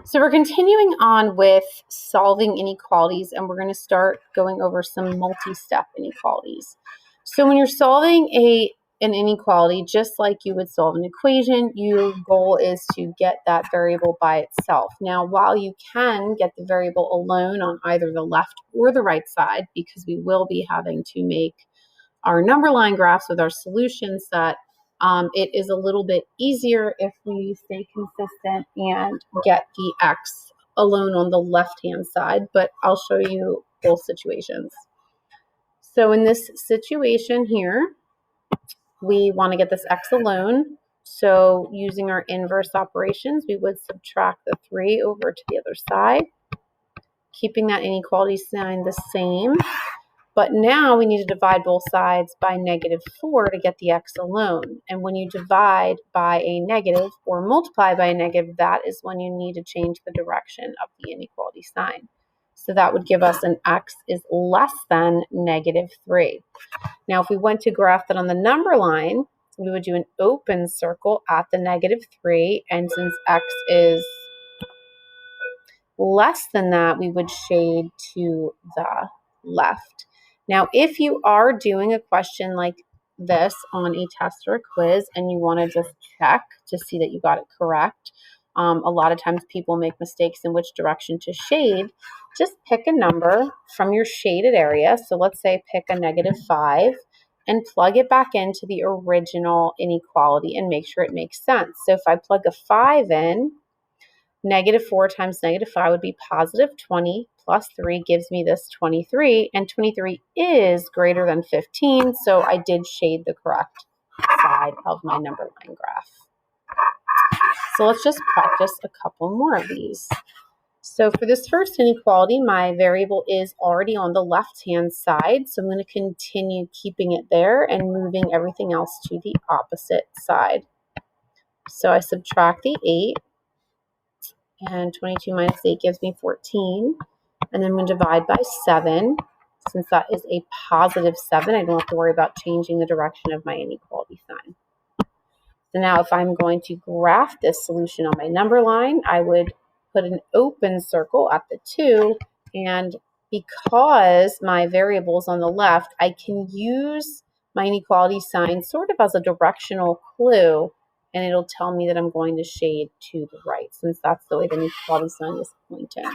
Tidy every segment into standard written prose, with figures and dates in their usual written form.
So we're continuing on with solving inequalities, and we're going to start going over some multi-step inequalities. So when you're solving an inequality, just like you would solve an equation, your goal is to get that variable by itself. Now, while you can get the variable alone on either the left or the right side, because we will be having to make our number line graphs with our solution set, it is a little bit easier if we stay consistent and get the x alone on the left-hand side, but I'll show you both situations. So in this situation here, we want to get this x alone. So using our inverse operations, we would subtract the 3 over to the other side, keeping that inequality sign the same. But now we need to divide both sides by -4 to get the x alone. And when you divide by a negative or multiply by a negative, that is when you need to change the direction of the inequality sign. So that would give us an x is less than -3. Now, if we went to graph that on the number line, we would do an open circle at the -3. And since x is less than that, we would shade to the left. Now, if you are doing a question like this on a test or a quiz and you want to just check to see that you got it correct, a lot of times people make mistakes in which direction to shade. Just pick a number from your shaded area. So let's say pick a -5 and plug it back into the original inequality and make sure it makes sense. So if I plug a 5 in, -4 times -5 would be +20 plus 3 gives me this 23, and 23 is greater than 15, so I did shade the correct side of my number line graph. So let's just practice a couple more of these. So for this first inequality, my variable is already on the left-hand side, so I'm going to continue keeping it there and moving everything else to the opposite side. So I subtract the 8. And 22 minus 8 gives me 14. And then I'm going to divide by 7. Since that is a +7, I don't have to worry about changing the direction of my inequality sign. So now if I'm going to graph this solution on my number line, I would put an open circle at the 2. And because my variable is on the left, I can use my inequality sign sort of as a directional clue, and it'll tell me that I'm going to shade to the right, since that's the way the inequality sign is pointing.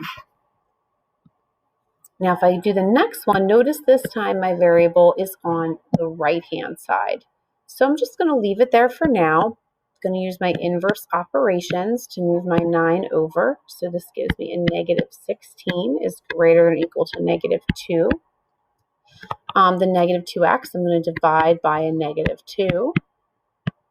Now, if I do the next one, notice this time my variable is on the right-hand side. So I'm just going to leave it there for now. I'm going to use my inverse operations to move my 9 over. So this gives me a -16 is greater than or equal to -2. The -2x, I'm going to divide by a -2.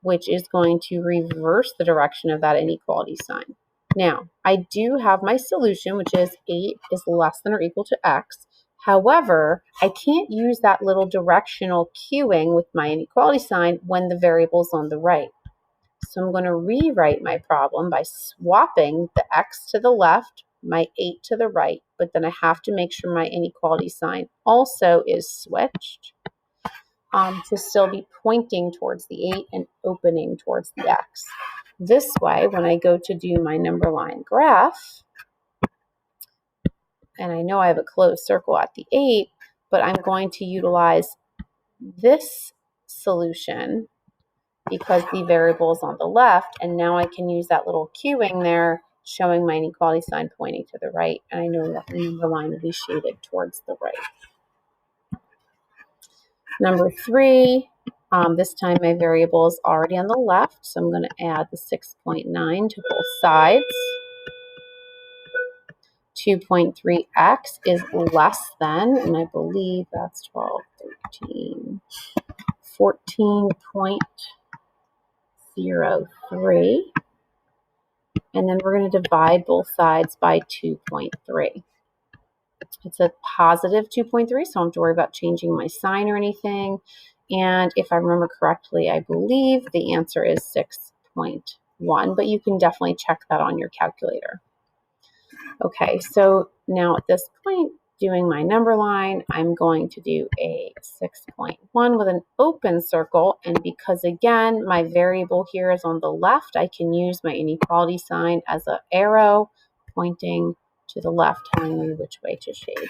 Which is going to reverse the direction of that inequality sign. Now, I do have my solution, which is 8 is less than or equal to x. However, I can't use that little directional cueing with my inequality sign when the variable is on the right. So I'm going to rewrite my problem by swapping the x to the left, my 8 to the right, but then I have to make sure my inequality sign also is switched. To still be pointing towards the 8 and opening towards the x. This way, when I go to do my number line graph, and I know I have a closed circle at the 8, but I'm going to utilize this solution because the variable is on the left, and now I can use that little cueing there, showing my inequality sign pointing to the right, and I know that the number line will be shaded towards the right. Number 3, this time my variable is already on the left, so I'm going to add the 6.9 to both sides. 2.3x is less than, and I believe that's 12, 13, 14.03. And then we're going to divide both sides by 2.3. It's a +2.3, so I don't have to worry about changing my sign or anything. And if I remember correctly, I believe the answer is 6.1, but you can definitely check that on your calculator. Okay, so now at this point, doing my number line, I'm going to do a 6.1 with an open circle. And because, again, my variable here is on the left, I can use my inequality sign as an arrow, pointing to the left, telling me which way to shade.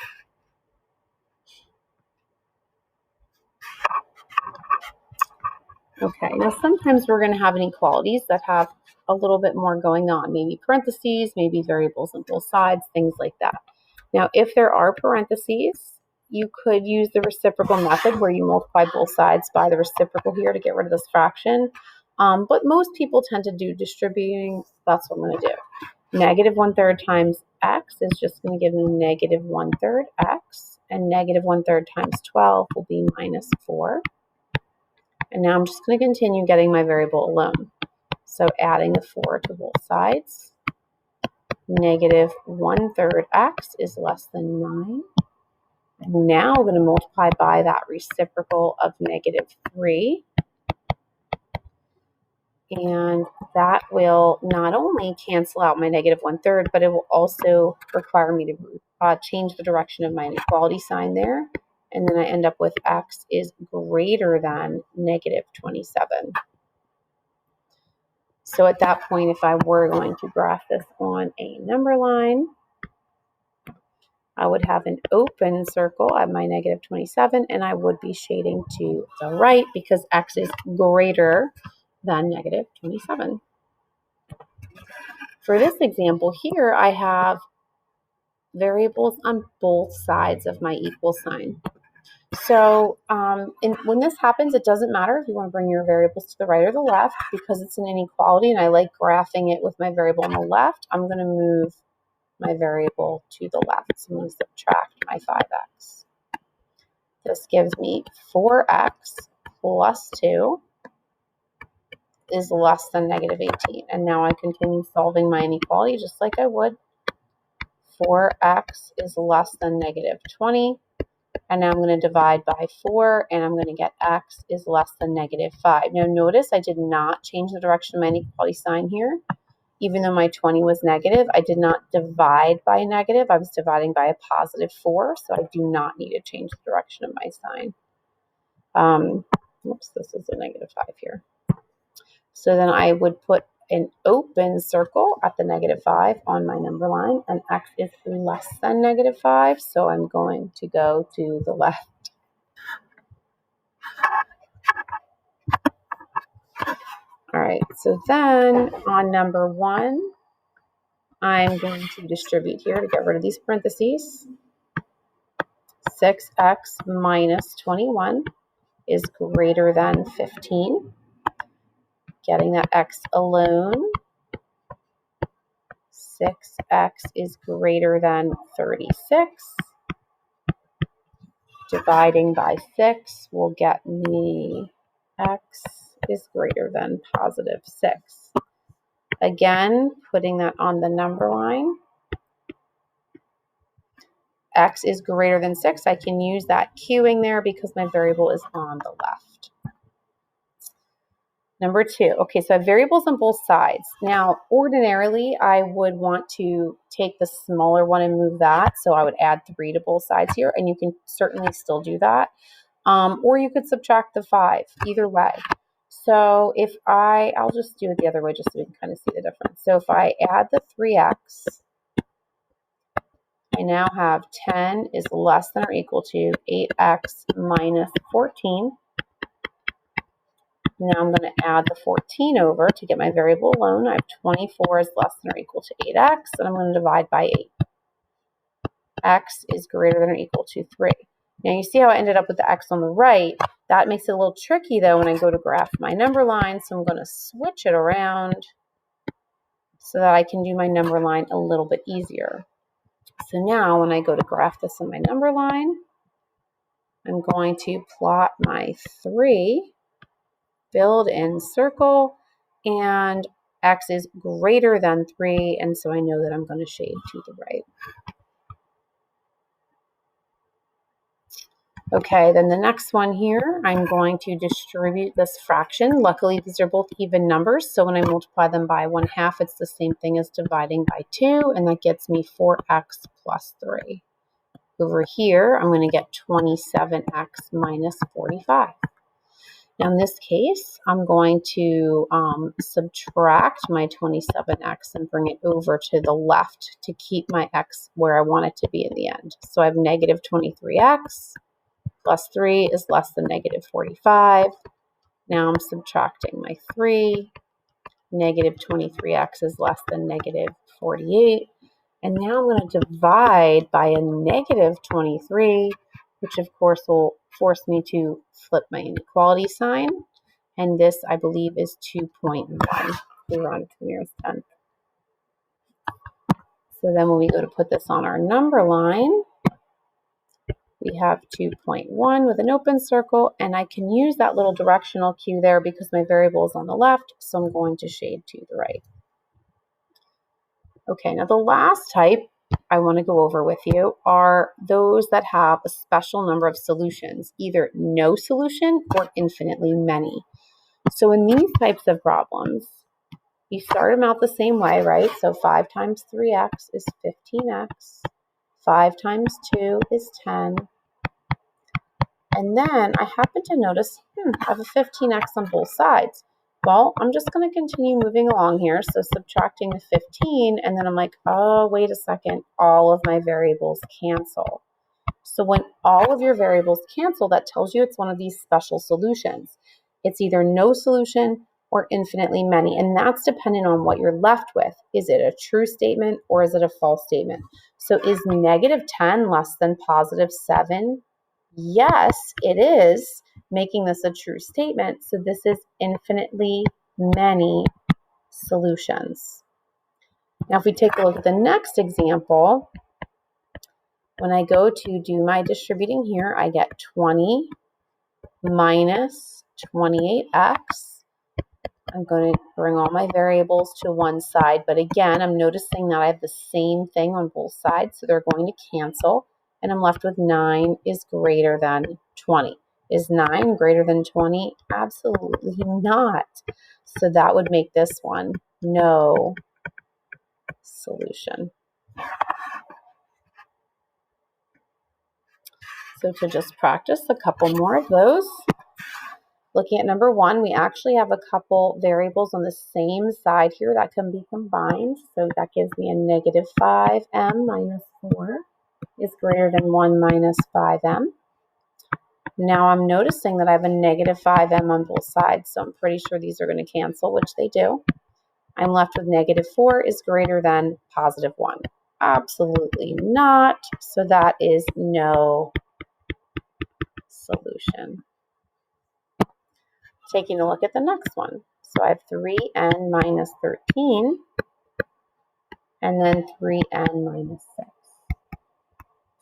Okay, now sometimes we're going to have inequalities that have a little bit more going on, maybe parentheses, maybe variables on both sides, things like that. Now, if there are parentheses, you could use the reciprocal method where you multiply both sides by the reciprocal here to get rid of this fraction. But most people tend to do distributing. That's what I'm going to do. Negative 1/3 times x is just going to give me negative 1/3 x, and negative 1/3 times 12 will be minus 4. And now I'm just going to continue getting my variable alone. So adding the 4 to both sides. Negative 1/3 x is less than 9. And now I'm going to multiply by that reciprocal of negative 3. And that will not only cancel out my negative 1/3, but it will also require me to change the direction of my inequality sign there. And then I end up with x is greater than negative 27. So at that point, if I were going to graph this on a number line, I would have an open circle at my negative 27, and I would be shading to the right because x is greater than negative 27. For this example here, I have variables on both sides of my equal sign. So when this happens, it doesn't matter if you want to bring your variables to the right or the left because it's an inequality and I like graphing it with my variable on the left. I'm going to move my variable to the left. So I'm going to subtract my 5x. This gives me 4x plus 2 is less than negative 18. And now I continue solving my inequality just like I would. 4x is less than negative 20. And now I'm going to divide by 4, and I'm going to get x is less than negative 5. Now notice I did not change the direction of my inequality sign here. Even though my 20 was negative, I did not divide by negative. I was dividing by a positive 4, so I do not need to change the direction of my sign. Oops, this is a negative 5 here. So then I would put an open circle at the negative 5 on my number line, and x is less than negative 5, so I'm going to go to the left. All right, so then on number 1, I'm going to distribute here to get rid of these parentheses. 6x minus 21 is greater than 15. Getting that x alone, 6x is greater than 36. Dividing by 6 will get me x is greater than positive 6. Again, putting that on the number line. X is greater than 6. I can use that queuing there because my variable is on the left. Number 2, okay, so I have variables on both sides. Now, ordinarily, I would want to take the smaller one and move that, so I would add 3 to both sides here, and you can certainly still do that. Or you could subtract the 5, either way. So if I'll just do it the other way just so we can kind of see the difference. So if I add the 3x, I now have 10 is less than or equal to 8x minus 14. Now I'm going to add the 14 over to get my variable alone. I have 24 is less than or equal to 8x, and I'm going to divide by 8. X is greater than or equal to 3. Now you see how I ended up with the x on the right. That makes it a little tricky though when I go to graph my number line, so I'm going to switch it around so that I can do my number line a little bit easier. So now when I go to graph this on my number line, I'm going to plot my 3, build in circle, and x is greater than 3, and so I know that I'm going to shade to the right. Okay, then the next one here, I'm going to distribute this fraction. Luckily, these are both even numbers, so when I multiply them by 1/2, it's the same thing as dividing by 2, and that gets me 4x plus 3. Over here, I'm going to get 27x minus 45. In this case, I'm going to subtract my 27x and bring it over to the left to keep my x where I want it to be in the end. So I have negative 23x plus 3 is less than negative 45. Now I'm subtracting my 3. Negative 23x is less than negative 48. And now I'm going to divide by a negative 23, which of course will force me to flip my inequality sign. And this, I believe, is 2.1. We round to the nearest 10. So then when we go to put this on our number line, we have 2.1 with an open circle, and I can use that little directional cue there because my variable is on the left, so I'm going to shade to the right. Okay, now the last type I want to go over with you are those that have a special number of solutions, either no solution or infinitely many. So in these types of problems, you start them out the same way, right? So 5 times 3x is 15x. 5 times 2 is 10. And then I happen to notice, I have a 15x on both sides. Well, I'm just going to continue moving along here. So subtracting the 15, and then I'm like, oh, wait a second, all of my variables cancel. So when all of your variables cancel, that tells you it's one of these special solutions. It's either no solution or infinitely many, and that's dependent on what you're left with. Is it a true statement or is it a false statement? So is negative 10 less than positive 7? Yes, it is, making this a true statement. So this is infinitely many solutions. Now, if we take a look at the next example, when I go to do my distributing here, I get 20 minus 28x. I'm going to bring all my variables to one side, but again, I'm noticing that I have the same thing on both sides, so they're going to cancel, and I'm left with 9 is greater than 20. Is 9 greater than 20? Absolutely not. So that would make this one no solution. So to just practice a couple more of those. Looking at number 1, we actually have a couple variables on the same side here that can be combined. So that gives me a negative 5m minus 4 is greater than 1 minus 5m. Now I'm noticing that I have a negative 5m on both sides, so I'm pretty sure these are going to cancel, which they do. I'm left with negative 4 is greater than positive 1. Absolutely not. So that is no solution. Taking a look at the next one. So I have 3n minus 13, and then 3n minus 6.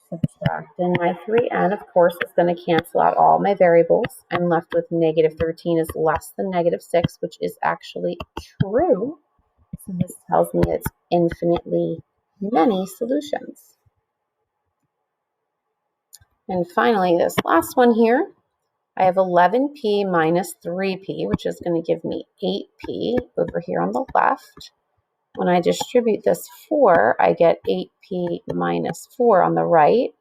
Subtracting my 3n, of course, is going to cancel out all my variables. I'm left with negative 13 is less than negative 6, which is actually true. So this tells me it's infinitely many solutions. And finally, this last one here, I have 11p minus 3p, which is going to give me 8p over here on the left. When I distribute this 4, I get 8p minus 4 on the right.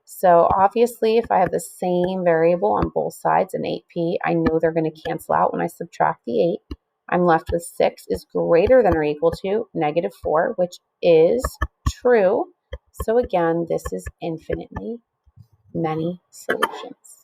So obviously, if I have the same variable on both sides, an 8p, I know they're going to cancel out when I subtract the 8. I'm left with 6 is greater than or equal to negative 4, which is true. So again, this is infinitely many solutions.